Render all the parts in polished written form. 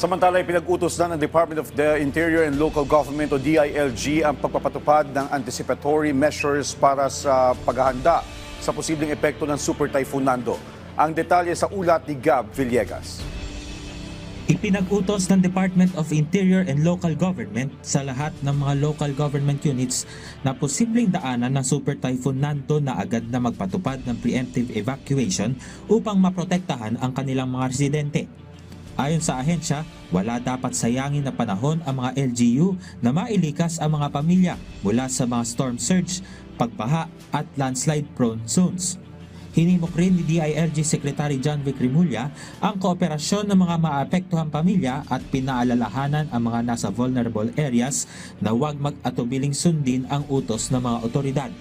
Samantala, pinag-utos na ng Department of the Interior and Local Government o DILG ang pagpapatupad ng anticipatory measures para sa paghahanda sa posibleng epekto ng Super Typhoon Nando. Ang detalye sa ulat ni Gab Villegas. Ipinag-utos ng Department of Interior and Local Government sa lahat ng mga local government units na posibleng daanan ng Super Typhoon Nando na agad na magpatupad ng preemptive evacuation upang maprotektahan ang kanilang mga residente. Ayon sa ahensya, wala dapat sayangin na panahon ang mga LGU na mailikas ang mga pamilya mula sa mga storm surge, pagbaha at landslide-prone zones. Hinimok rin ni DILG Secretary John Vic Rimulya ang kooperasyon ng mga maapektuhang pamilya at pinaalalahanan ang mga nasa vulnerable areas na huwag mag-atubiling sundin ang utos ng mga otoridad.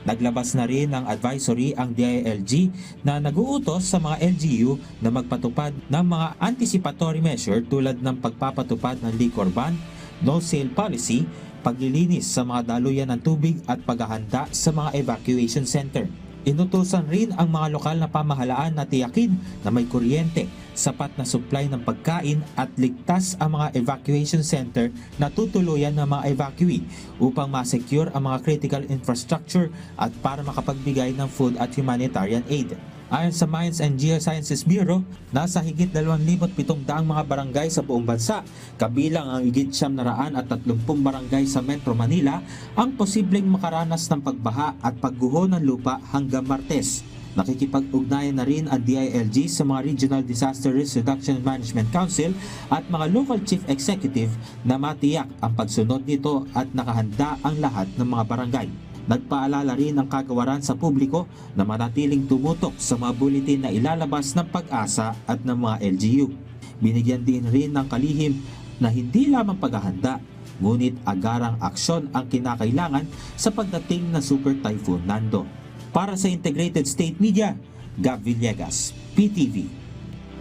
Naglabas na rin ng advisory ang DILG na nag-uutos sa mga LGU na magpatupad ng mga anticipatory measure tulad ng pagpapatupad ng liquor ban, no sale policy, paglilinis sa mga daluyan ng tubig at paghahanda sa mga evacuation center. Inutusan rin ang mga lokal na pamahalaan na tiyakin na may kuryente, sapat na supply ng pagkain at ligtas ang mga evacuation center na tutuluyan ng mga evacuee upang ma-secure ang mga critical infrastructure at para makapagbigay ng food at humanitarian aid. Ayon sa Mines and Geosciences Bureau, nasa higit 2,700 mga barangay sa buong bansa, kabilang ang higit 930 barangay sa Metro Manila, ang posibleng makaranas ng pagbaha at pagguho ng lupa hanggang Martes. Nakikipag-ugnayan na rin ang DILG sa mga Regional Disaster Risk Reduction Management Council at mga local chief executive na matiyak ang pagsunod nito at nakahanda ang lahat ng mga barangay. Nagpaalala rin ang kagawaran sa publiko na manatiling tumutok sa mga buletin na ilalabas ng Pag-asa at ng mga LGU. Binigyan din rin ng kalihim na hindi lamang paghahanda, ngunit agarang aksyon ang kinakailangan sa pagdating ng Super Typhoon Nando. Para sa Integrated State Media, Gab Villegas, PTV.